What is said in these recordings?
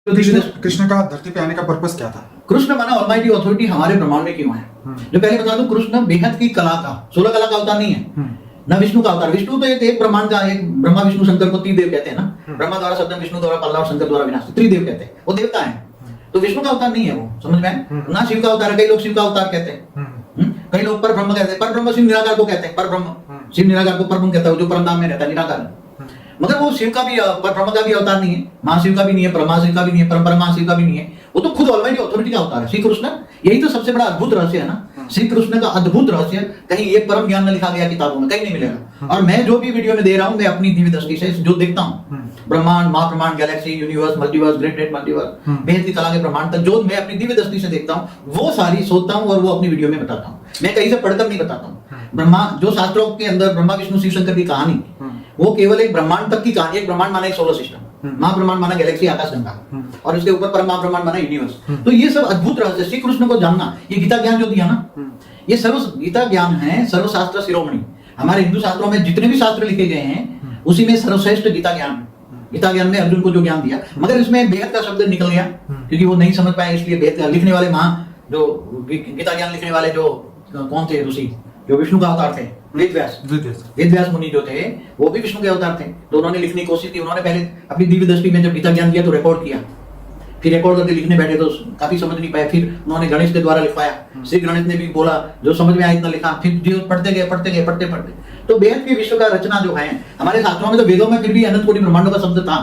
कृष्ण का धरती पे आने का पर्पस क्या था? कृष्ण माना ऑलमाइटी अथॉरिटी हमारे ब्रह्मांड में क्यों है? जो पहले बता दूं, कृष्ण बेहद की कला का 16 कला का अवतार नहीं है, ना विष्णु का अवतार। विष्णु तो एक ब्रह्मांड का, एक ब्रह्मा विष्णु शंकर को त्रिदेव कहते हैं ना। ब्रह्मा द्वारा सप्तम, विष्णु द्वारा पालना और शंकर द्वारा विनाश, त्रिदेव कहते हैं। वो देवता है, तो विष्णु का अवतार नहीं है वो, समझ में आया? ना शिव का अवतार है, कई लोग शिव का अवतार कहते हैं, कई लोग पर ब्रह्म कहते हैं। पर ब्रह्म शिव निराकार को कहते हैं, पर ब्रह्म शिव निराकार को पर ब्रह्म कहता है, जो परम धाम में रहता है, निराकार। मगर वो शिव का भी, ब्रह्म का भी अवतार नहीं है, महाशिव का भी नहीं है, परमाशिव का भी नहीं है, परम महाशिव का भी नहीं है। वो तो खुद ऑलमाइटी अथॉरिटी का अवतार है श्री कृष्ण। यही तो सबसे बड़ा अद्भुत रहस्य है ना, श्री कृष्ण का अद्भुत रहस्य कहीं एक परम ज्ञान में लिखा गया किताबों में कहीं नहीं मिलेगा। और मैं जो भी वीडियो में दे रहा हूँ, मैं अपनी दिव्य दृष्टि से जो देखता हूँ, ब्रह्मांड, महाब्रह्मांड, galaxy, universe, multiverse, great multiverse, बेहद की कला के ब्रह्मांड तक जो मैं अपनी दिव्य दृष्टि से देखता हूँ, वो सारी सोचता हूँ और वो अपनी वीडियो में बताता हूँ। मैं कहीं से पढ़कर नहीं बताता हूँ। ब्रह्मा, जो शास्त्रों के अंदर ब्रह्मा विष्णु शिव शंकर की कहानी, वो केवल एक ब्रह्मांड तक की कहानी। एक ब्रह्मांड माना एक सोलर सिस्टम, महाब्रह्मांड माना गैलेक्सी, आकाशगंगा, और इसके ऊपर परम महाब्रह्मांड माना यूनिवर्स। तो ये सब अद्भुत रहस्य श्री कृष्ण को जानना, ये गीता ज्ञान जो दिया ना, ये सर्व गीता ज्ञान है, सर्वशास्त्र शिरोमणि। हमारे हिंदू शास्त्रों में जितने भी शास्त्र लिखे गए हैं, उसी में सर्वश्रेष्ठ गीता ज्ञान। गीता ज्ञान में अर्जुन को जो ज्ञान दिया, मगर इसमें बेहद का शब्द निकल गया क्योंकि वो नहीं समझ पाए, इसलिए बेहद लिखने वाले जो गीता ज्ञान लिखने वाले जो कौन थे ऋषि, जो विष्णु का अवतार थे, वेदव्यास मुनि जो थे, वो भी विष्णु के अवतार थे। तो उन्होंने लिखने की कोशिश की। उन्होंने पहले अपनी दिव्य दृष्टि में जब गीता ज्ञान दिया तो रिकॉर्ड किया, फिर रिकॉर्ड करके लिखने बैठे तो काफी समझ नहीं पाए। फिर उन्होंने गणेश के द्वारा लिखवाया। श्री गणेश ने भी बोला, जो समझ में आया इतना लिखा। फिर जो पढ़ते गए तो बेहद की विश्व का रचना जो है हमारे शास्त्रों में, तो वेदों में फिर भी अनंत कोटि ब्रह्मांडों का शब्द था।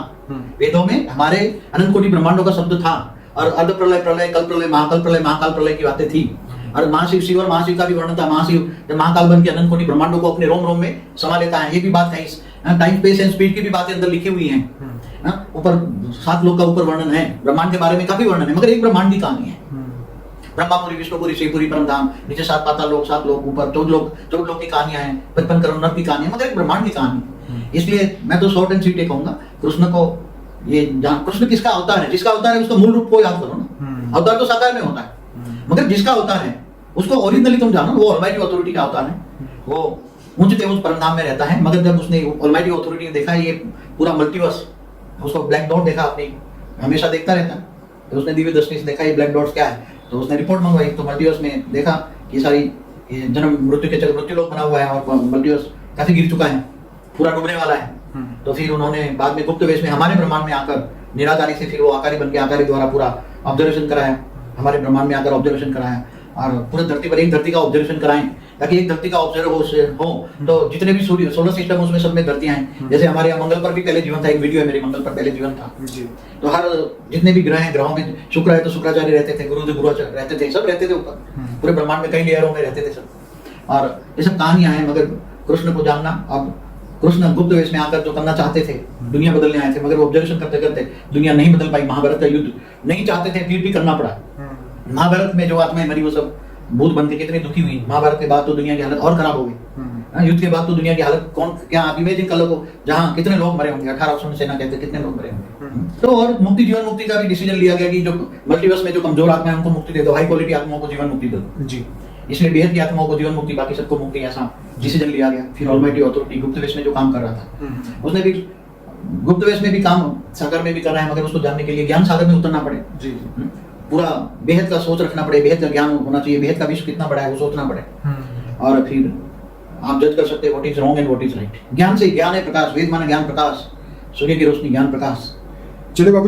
वेदों में हमारे अनंत कोटि ब्रह्मांडों का शब्द था, और अर्ध प्रलय, प्रलय, कल प्रलय, महाकाल प्रलय, महाकाल प्रलय की बातें थी। और महाशिव, शिव और महाशिव का भी वर्णन था। महाशिव जब महाकाल बन के अनंत कोटि ब्रह्मांडों को अपने रोम रोम में समा लेता है, ये भी बात कहीं टाइम स्पेस एंड स्पीड की भी बातें अंदर लिखी हुई हैं। ऊपर 7 लोक का ऊपर वर्णन है, ब्रह्मांड के बारे में काफी वर्णन है, मगर एक ब्रह्मांड की कहानी है। ब्रह्मापुरी, विष्णुपुरी, शिवपुरी, परमधाम, नीचे 7 पाताल लोक, 7 लोक, ऊपर 14 लोक की कहानियां हैं, 55 करोड़ नर की कहानी है, मगर एक ब्रह्मांड की कहानी है। इसलिए मैं तो शॉर्ट एंड स्वीट कहूंगा, कृष्ण को ये जान, कृष्ण किसका अवतार है? जिसका अवतार है उसका मूल रूप को याद करो ना। अवतार तो साकार में होता है, मगर जिसका अवतार है उसको ओरिजिनली तुम जानो, वो ऑलमाइटी अथॉरिटी का अवतार है। वो ऊंचते उस परमधाम में रहता है। मगर जब उसने ऑलमाइटी अथॉरिटी ने देखा ये पूरा मल्टीवर्स, उसको ब्लैक डॉट देखा, अपनी हमेशा देखता रहता है, तो उसने दिव्य दृष्टि से देखा ये ब्लैक डॉट्स क्या है। तो उसने रिपोर्ट मंगवाई, तो मल्टीवर्स में देखा कि सारी जन्म मृत्यु के चक्र, मृत्यु लोक बना हुआ है और मल्टीवर्स काफी गिर चुका है, पूरा डूबने वाला है। तो फिर उन्होंने बाद में गुप्त वेश में हमारे ब्रह्मांड में आकर निराकारी से फिर वो आकारी बन के आकारी द्वारा पूरा ऑब्जर्वेशन कराया, हमारे ब्रह्मांड में आकर ऑब्जर्वेशन कराया, और पूरे धरती पर एक धरती का ऑब्जर्वेशन कराएं, ताकि एक धरती का ऑब्जर्व हो तो जितने भी सूर्य सोलर सिस्टम उसमें सब में धरतियां हैं। जैसे हमारे यहाँ मंगल पर भी पहले जीवन था, एक वीडियो है मेरी, मंगल पर पहले जीवन था जी। तो हर जितने भी ग्रह हैं, ग्रहों में शुक्र है तो शुक्राचार्य रहते थे, गुरु रहते थे, सब रहते थे ऊपर, पूरे ब्रह्मांड में कई लेयरों में रहते थे सब। और ये सब कहानियां हैं। मगर कृष्ण को जानना, अब कृष्ण गुप्त वेश में आकर जो करना चाहते थे, दुनिया बदलने आए थे, मगर ऑब्जर्वेशन करते करते दुनिया नहीं बदल पाई। महाभारत का युद्ध नहीं चाहते थे, फिर भी करना पड़ा। महाभारत में जो आत्माएं मरी वो सब भूत बन के कितनी दुखी हुई। महाभारत के बाद तो दुनिया की हालत और खराब हो गई। युद्ध के बाद तो दुनिया की हालत कौन क्या आप इमेजिन कर लो, जहाँ कितने लोग मरे होंगे, 1800 सेना कहते कितने लोग मरे होंगे। तो और मुक्ति, जीवन मुक्ति का भी डिसीजन लिया गया कि जो मल्टीवर्स में जो कमजोर आत्मा है उनको मुक्ति दे दो, हाई क्वालिटी आत्माओं को जीवन मुक्ति दे दो जी। इसलिए बेहद की आत्माओं को जीवन मुक्ति, बाकी सबको मुक्ति, ऐसा डिसीजन लिया गया। फिर ऑलमाइटी अथॉरिटी गुप्त वेश में जो काम कर रहा था, उसने भी गुप्त वेश में भी काम सागर में भी कर रहा है, मगर उसको जानने के लिए ज्ञान सागर में उतरना पड़े जी। पूरा बेहद का सोच रखना पड़े, बेहद का ज्ञान होना चाहिए, बेहद का विश्व कितना बड़ा है वो सोचना पड़े, और फिर आप जज कर सकते हैं what is wrong and what is right. ज्ञान से, ज्ञान है प्रकाश, वेद माना ज्ञान प्रकाश, सूर्य की रोशनी ज्ञान प्रकाश। चलिए बाबू।